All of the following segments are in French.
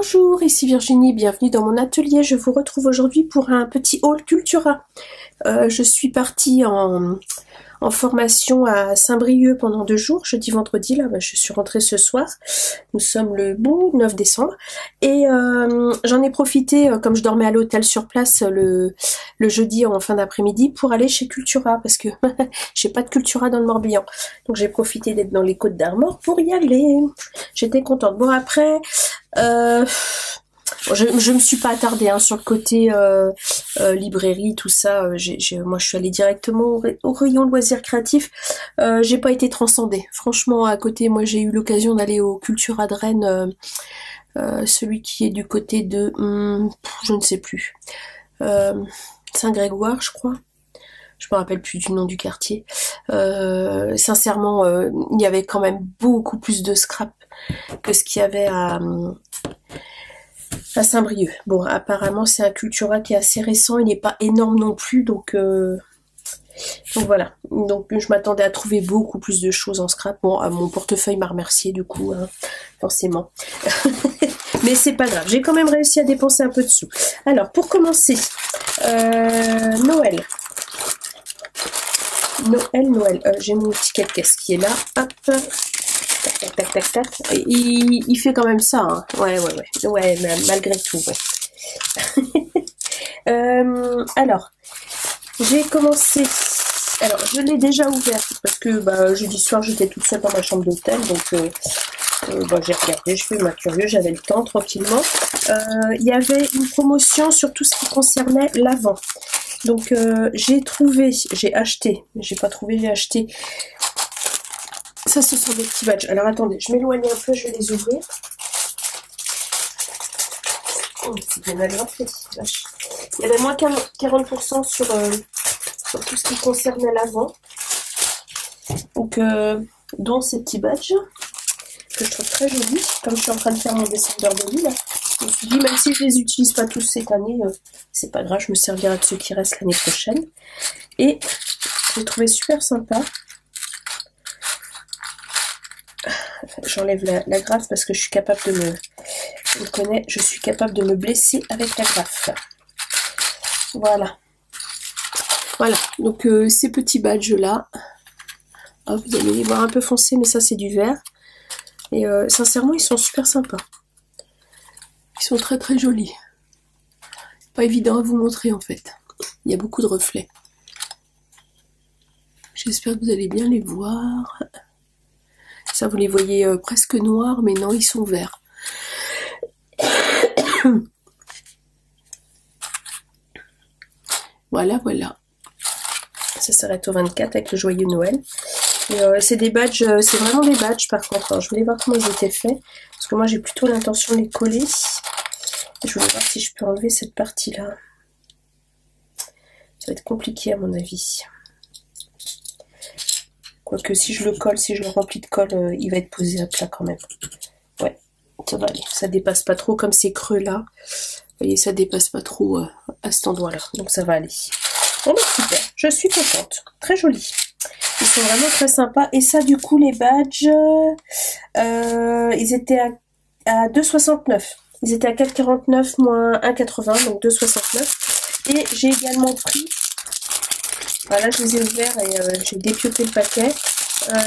Bonjour, ici Virginie, bienvenue dans mon atelier. Je vous retrouve aujourd'hui pour un petit haul Cultura. Je suis partie en formation à Saint-Brieuc pendant 2 jours, jeudi, vendredi. Là, je suis rentrée ce soir. Nous sommes le bon 9 décembre. Et j'en ai profité, comme je dormais à l'hôtel sur place le jeudi en fin d'après-midi, pour aller chez Cultura, parce que j'ai pas de Cultura dans le Morbihan. Donc j'ai profité d'être dans les Côtes d'Armor pour y aller. J'étais contente. Bon, après... je me suis pas attardée sur le côté librairie, tout ça. Moi, je suis allée directement au rayon loisirs créatifs. J'ai pas été transcendée. Franchement, à côté, moi, j'ai eu l'occasion d'aller au Cultura de Rennes, celui qui est du côté de, je ne sais plus, Saint-Grégoire, je crois. Je me rappelle plus du nom du quartier. Sincèrement, il y avait quand même beaucoup plus de scrap que ce qu'il y avait à Saint-Brieuc. Bon, apparemment c'est un Cultura qui est assez récent, il n'est pas énorme non plus, donc voilà. Donc je m'attendais à trouver beaucoup plus de choses en scrap. Bon, mon portefeuille m'a remercié du coup, forcément. Mais c'est pas grave, j'ai quand même réussi à dépenser un peu de sous. Alors pour commencer, Noël. J'ai mon ticket de caisse qui est là. Hop. Tac. Et il fait quand même ça. Ouais, malgré tout, ouais. Alors, j'ai commencé. Alors, je l'ai déjà ouvert parce que jeudi soir j'étais toute seule dans ma chambre d'hôtel, donc j'ai regardé, je fais ma curieuse, j'avais le temps tranquillement. Il y avait une promotion sur tout ce qui concernait l'Avent. Donc j'ai acheté. Ça, ce sont des petits badges. Alors attendez, je m'éloigne un peu, je vais les ouvrir. Oh, c'est bien agrafé. Il y avait moins 40% sur tout ce qui concernait l'Avent. Donc, dont ces petits badges que je trouve très jolis. Comme je suis en train de faire mon descendeur de lit, là, je me suis dit, même si je les utilise pas tous cette année, c'est pas grave, je me servirai de ceux qui restent l'année prochaine. Et j'ai trouvé super sympa. J'enlève la graffe parce que je suis capable de je suis capable de me blesser avec la graffe. Voilà. Donc ces petits badges là, vous allez les voir un peu foncés, mais ça c'est du vert. Et sincèrement, ils sont super sympas. Ils sont très très jolis. Pas évident à vous montrer en fait. Il y a beaucoup de reflets. J'espère que vous allez bien les voir. Ça, vous les voyez presque noirs, mais non, ils sont verts. Voilà. Ça s'arrête au 24 avec le joyeux Noël. C'est des badges, c'est vraiment des badges par contre. Alors, je voulais voir comment ils étaient faits, parce que moi j'ai plutôt l'intention de les coller. Je voulais voir si je peux enlever cette partie-là. Ça va être compliqué à mon avis. Quoique si je le remplis de colle, il va être posé à plat quand même. Ouais, ça va aller. Ça dépasse pas trop comme ces creux là. Vous voyez, ça dépasse pas trop à cet endroit là. Donc ça va aller. Bon, super. Je suis contente. Très joli. Ils sont vraiment très sympas. Et ça, du coup, les badges, ils étaient à 2,69. Ils étaient à 4,49 moins 1,80, donc 2,69. Et j'ai également pris... Voilà, je les ai ouverts et j'ai dépioté le paquet.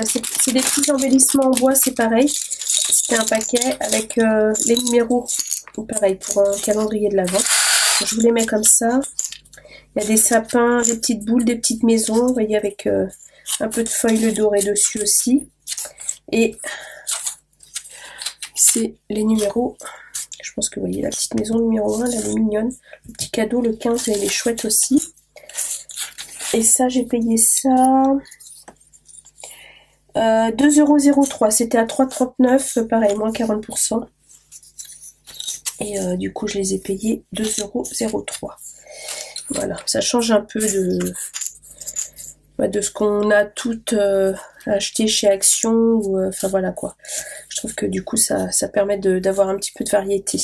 C'est des petits embellissements en bois, c'est pareil. C'était un paquet avec les numéros, pareil, pour un calendrier de l'Avent. Je vous les mets comme ça. Il y a des sapins, des petites boules, des petites maisons, vous voyez, avec un peu de feuilles dorées dessus aussi. Et c'est les numéros. Je pense que vous voyez la petite maison numéro 1, là, elle est mignonne. Le petit cadeau, le 15, elle est chouette aussi. Et ça, j'ai payé ça 2,03 €. C'était à 3,39 €, pareil, moins 40%. Et du coup, je les ai payés 2,03 €. Voilà, ça change un peu de ce qu'on a toutes acheté chez Action. Enfin voilà quoi. Je trouve que du coup, ça permet d'avoir un petit peu de variété.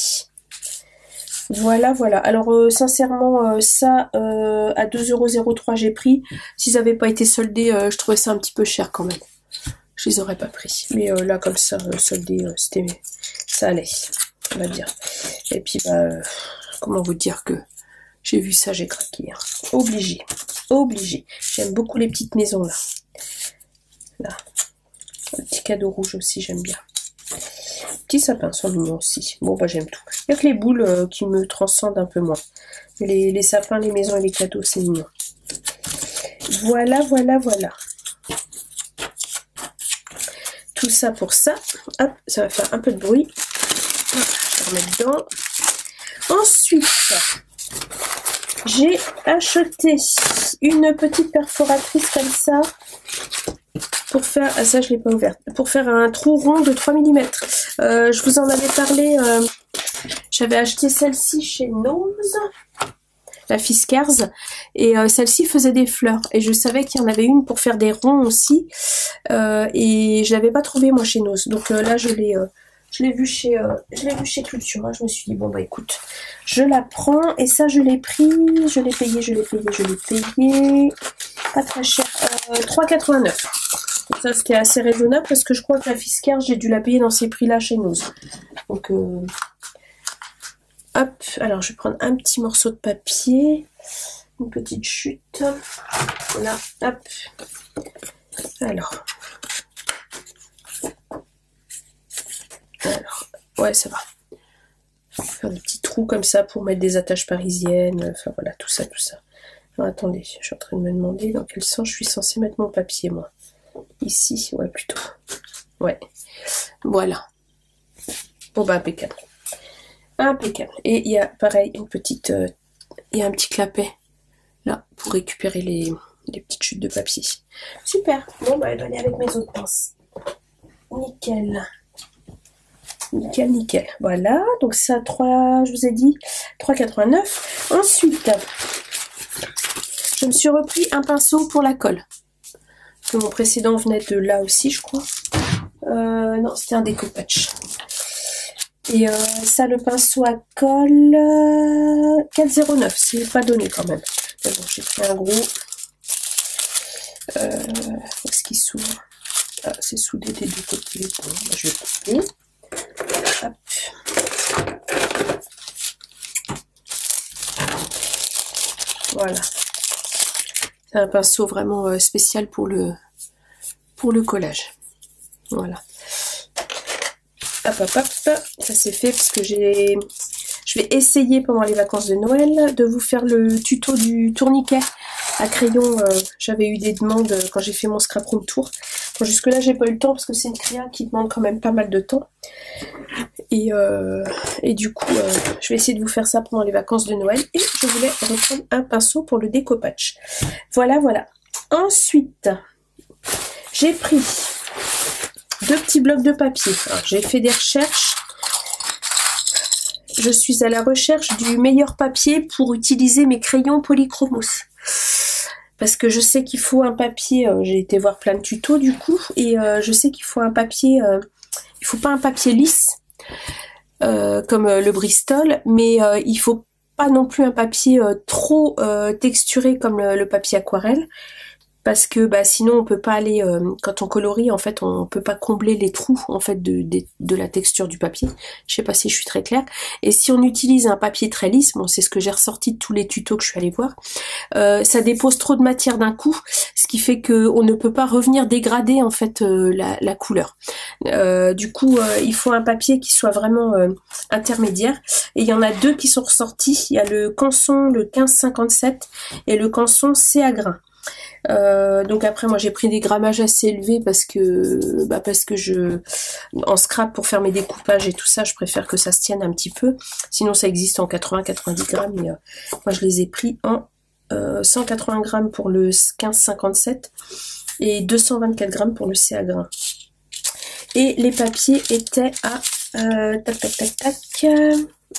Voilà. Alors sincèrement, ça à 2,03 € j'ai pris. S'ils n'avaient pas été soldés, je trouvais ça un petit peu cher quand même. Je les aurais pas pris. Mais là comme ça, soldés, ça allait. on va dire. Et puis, bah, comment vous dire que j'ai vu ça, j'ai craqué. Hein. Obligé. Obligé. J'aime beaucoup les petites maisons, là. Là. Un petit cadeau rouge aussi, j'aime bien. Petits sapins sont mignons aussi. Bon, bah, j'aime tout. Il n'y a que les boules qui me transcendent un peu moins. Les sapins, les maisons et les cadeaux, c'est mignon. Voilà, voilà, voilà. Tout ça pour ça. Hop, ça va faire un peu de bruit. Je vais remettre dedans. Ensuite, j'ai acheté une petite perforatrice comme ça pour faire, ah ça je l'ai pas ouverte, pour faire un trou rond de 3 mm. Je vous en avais parlé, j'avais acheté celle-ci chez Nose, la Fiskars, et celle-ci faisait des fleurs, et je savais qu'il y en avait une pour faire des ronds aussi, et je l'avais pas trouvé moi chez Nose, donc là je l'ai vu chez Culture, hein. Je me suis dit bon bah écoute, je la prends, et ça je l'ai pris, je l'ai payé, pas très cher, 3,89. Ça c'était assez raisonnable parce que je crois que la Fiskars j'ai dû la payer dans ces prix là chez nous. Donc hop, alors je vais prendre un petit morceau de papier, une petite chute, voilà, hop, alors, ouais ça va. Faire des petits trous comme ça pour mettre des attaches parisiennes, enfin voilà, tout ça. Alors attendez, je suis en train de me demander dans quel sens je suis censée mettre mon papier moi. Ici, ouais plutôt. Ouais, voilà. Bon bah impeccable. Impeccable. Et il y a pareil une petite, il y a un petit clapet là pour récupérer les petites chutes de papier. Super. Bon bah elle va aller avec mes autres pinces. Nickel. Nickel. Voilà, donc ça 3, je vous ai dit 3,89. Ensuite, je me suis repris un pinceau pour la colle. Que mon précédent venait de là aussi, je crois. Non, c'était un découpage. Et ça, le pinceau à colle 4,09. C'est pas donné quand même. Mais bon, j'ai pris un gros. Est-ce qu'il s'ouvre? Ah, c'est soudé des deux côtés. Bon, bah, je vais couper. Hop. Voilà. C'est un pinceau vraiment spécial pour le collage. Voilà. Hop, hop, hop. Ça c'est fait parce que je vais essayer pendant les vacances de Noël de vous faire le tuto du tourniquet à crayon. J'avais eu des demandes quand j'ai fait mon scrap room tour. Bon, jusque là j'ai pas eu le temps parce que c'est une créa qui demande quand même pas mal de temps. Et du coup, je vais essayer de vous faire ça pendant les vacances de Noël. Et je voulais reprendre un pinceau pour le découpage. Voilà, voilà. Ensuite, j'ai pris 2 petits blocs de papier. J'ai fait des recherches. Je suis à la recherche du meilleur papier pour utiliser mes crayons polychromos. Parce que je sais qu'il faut un papier, j'ai été voir plein de tutos du coup, et je sais qu'il faut un papier, il faut pas un papier lisse, comme le Bristol, mais il faut pas non plus un papier trop texturé comme le papier aquarelle, parce que bah sinon on peut pas aller, quand on colorie en fait on peut pas combler les trous en fait de la texture du papier. Je sais pas si je suis très claire. Et si on utilise un papier très lisse, bon c'est ce que j'ai ressorti de tous les tutos que je suis allée voir, ça dépose trop de matière d'un coup, ce qui fait que on ne peut pas revenir dégrader en fait la couleur. Du coup il faut un papier qui soit vraiment intermédiaire, et il y en a 2 qui sont ressortis. Il y a le Canson, le 1557, et le Canson C à grain. Donc après moi j'ai pris des grammages assez élevés parce que en scrap pour faire mes découpages et tout ça je préfère que ça se tienne un petit peu, sinon ça existe en 80-90 grammes, mais moi je les ai pris en 180 grammes pour le 1557 et 224 grammes pour le C à grain. Et les papiers étaient à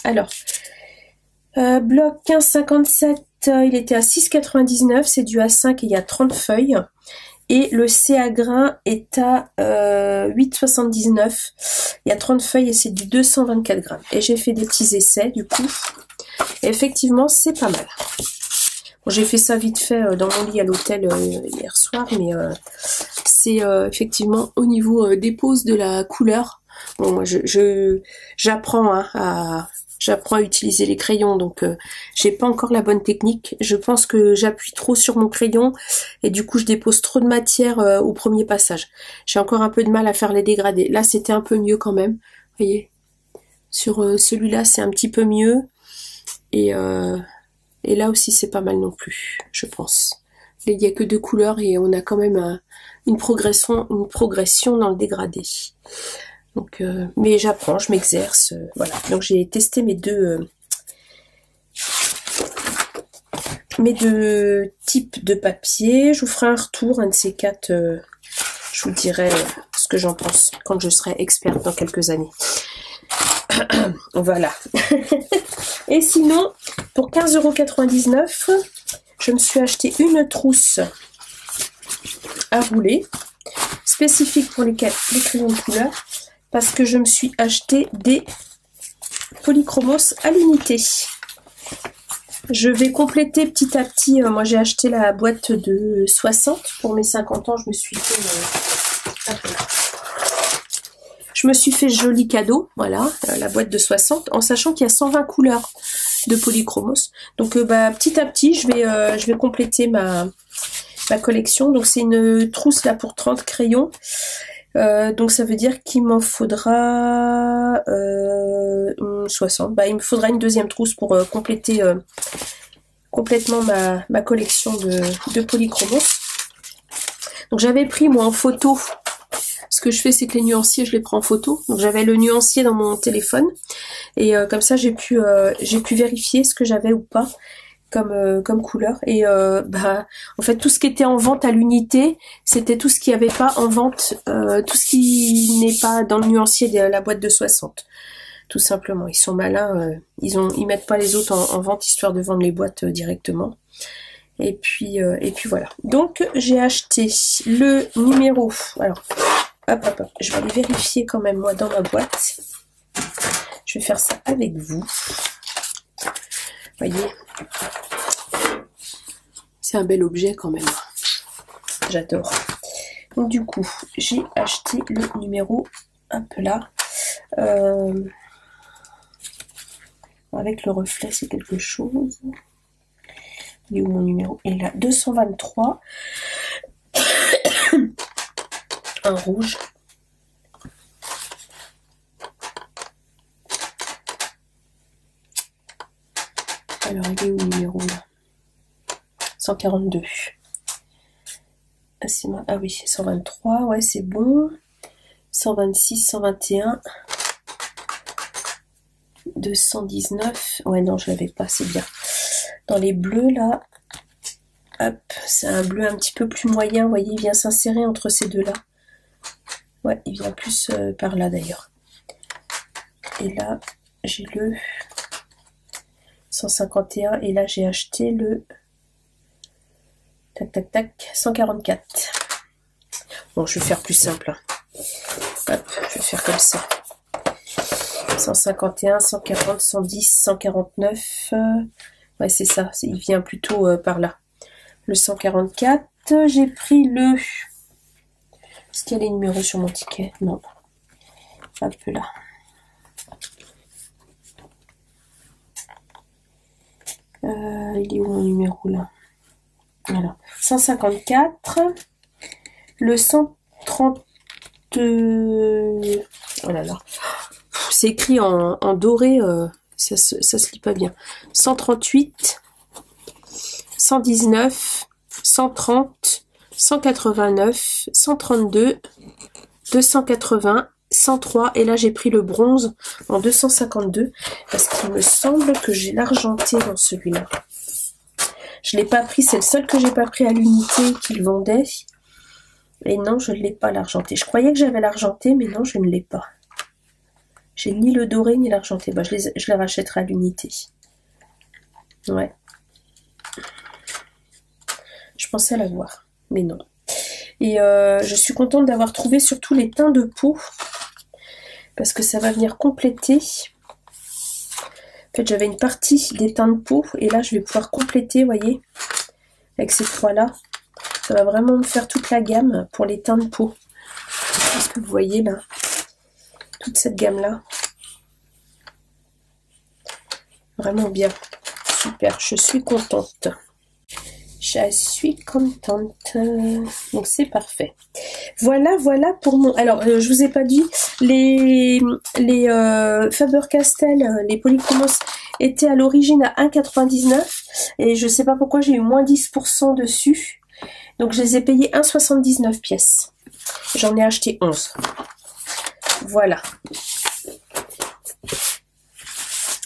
alors bloc 1557, il était à 6,99, c'est du A5 et il y a 30 feuilles. Et le C à grain est à 8,79, il y a 30 feuilles et c'est du 224 grammes. Et j'ai fait des petits essais du coup. Et effectivement, c'est pas mal. Bon, j'ai fait ça vite fait dans mon lit à l'hôtel hier soir, mais c'est effectivement au niveau des poses de la couleur, Bon, moi, j'apprends j'apprends à utiliser les crayons, donc j'ai pas encore la bonne technique. Je pense que j'appuie trop sur mon crayon et du coup je dépose trop de matière au premier passage. J'ai encore un peu de mal à faire les dégradés. Là c'était un peu mieux quand même, vous voyez. Sur celui-là c'est un petit peu mieux et là aussi c'est pas mal non plus, je pense. Il n'y a que 2 couleurs et on a quand même une progression dans le dégradé. Donc, mais j'apprends, je m'exerce, voilà. Donc j'ai testé mes deux types de papier. Je vous ferai un retour, un de ces 4. Je vous dirai ce que j'en pense quand je serai experte dans quelques années. Voilà. Et sinon, pour 15,99 €, je me suis acheté une trousse à rouler, spécifique pour les crayons de couleur, parce que je me suis acheté des polychromos à l'unité. Je vais compléter petit à petit. Moi j'ai acheté la boîte de 60 pour mes 50 ans. Je me suis fait joli cadeau, voilà, la boîte de 60, en sachant qu'il y a 120 couleurs de polychromos. Donc petit à petit je vais compléter ma collection. Donc c'est une trousse là pour 30 crayons. Donc ça veut dire qu'il m'en faudra 60. Il me faudra une deuxième trousse pour compléter complètement ma collection de polychromos. Donc j'avais pris moi en photo. Ce que je fais, c'est que les nuanciers, je les prends en photo. Donc j'avais le nuancier dans mon téléphone et comme ça j'ai pu vérifier ce que j'avais ou pas comme couleur. Et en fait tout ce qui était en vente à l'unité, c'était tout ce qui n'y avait pas en vente, tout ce qui n'est pas dans le nuancier de la boîte de 60. Tout simplement, ils sont malins, ils mettent pas les autres en vente histoire de vendre les boîtes directement. Et puis voilà. Donc j'ai acheté le numéro. Alors hop, je vais aller vérifier quand même moi dans ma boîte. Je vais faire ça avec vous. Voyez, c'est un bel objet quand même. J'adore. Donc du coup, j'ai acheté le numéro, hop là. Avec le reflet, c'est quelque chose. Il est où mon numéro? Et là, 223. Un rouge. Alors, il est où le numéro là? 142. Ah oui, 123, ouais, c'est bon. 126, 121. 219. Ouais, non, je l'avais pas, c'est bien. Dans les bleus, là, hop, c'est un bleu un petit peu plus moyen. Vous voyez, il vient s'insérer entre ces deux-là. Ouais, il vient plus par là, d'ailleurs. Et là, j'ai le 151. Et là, j'ai acheté le... Tac, 144. Bon, je vais faire plus simple. Hop, je vais faire comme ça. 151, 140, 110, 149. Ouais, c'est ça. Il vient plutôt par là. Le 144. J'ai pris le... Est-ce qu'il y a les numéros sur mon ticket? Non. Hop là. Il est où mon numéro là? Voilà. 154. Le 130... Oh là là. C'est écrit en doré, ça se lit pas bien. 138, 119, 130, 189, 132, 280, 103. Et là, j'ai pris le bronze en 252 parce qu'il me semble que j'ai l'argenté dans celui-là. Je l'ai pas pris, c'est le seul que j'ai pas pris à l'unité qu'ils vendaient. Et non, je ne l'ai pas l'argenté. Je croyais que j'avais l'argenté, mais non, je ne l'ai pas. J'ai ni le doré ni l'argenté. Bah, je les rachèterai à l'unité. Ouais. Je pensais l'avoir, mais non. Et je suis contente d'avoir trouvé surtout les teints de peau. Parce que ça va venir compléter. En fait, j'avais une partie des teints de peau. Et là, je vais pouvoir compléter, vous voyez. Avec ces trois-là. Ça va vraiment me faire toute la gamme pour les teints de peau. Est-ce que vous voyez là? toute cette gamme-là. Vraiment bien. Super, je suis contente. Je suis contente. Donc c'est parfait. Voilà, voilà pour mon... Alors, je vous ai pas dit, les Faber-Castell, les polychromos étaient à l'origine à 1,99 et je sais pas pourquoi j'ai eu moins 10% dessus. Donc je les ai payés 1,79 pièces. J'en ai acheté 11. Voilà.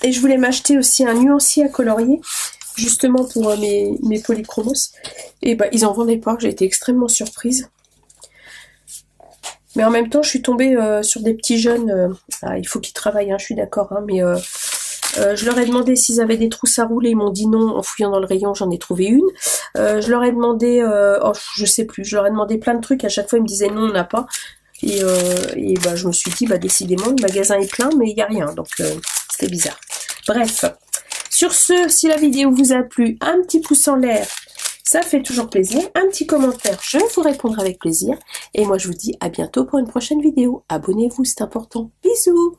Et je voulais m'acheter aussi un nuancier à colorier, justement pour mes polychromos. Et bah ils en vendaient pas, j'ai été extrêmement surprise. Mais en même temps, je suis tombée sur des petits jeunes. Il faut qu'ils travaillent, hein, je suis d'accord. Hein, mais je leur ai demandé s'ils avaient des trousses à rouler. Ils m'ont dit non. En fouillant dans le rayon, j'en ai trouvé une. Je leur ai demandé, je sais plus. Je leur ai demandé plein de trucs. À chaque fois, ils me disaient non, on n'a pas. Et bah, je me suis dit, bah décidément, le magasin est plein, mais il n'y a rien. Donc c'était bizarre. Bref. Sur ce, si la vidéo vous a plu, un petit pouce en l'air. Ça fait toujours plaisir. Un petit commentaire, je vais vous répondre avec plaisir. Et moi, je vous dis à bientôt pour une prochaine vidéo. Abonnez-vous, c'est important. Bisous!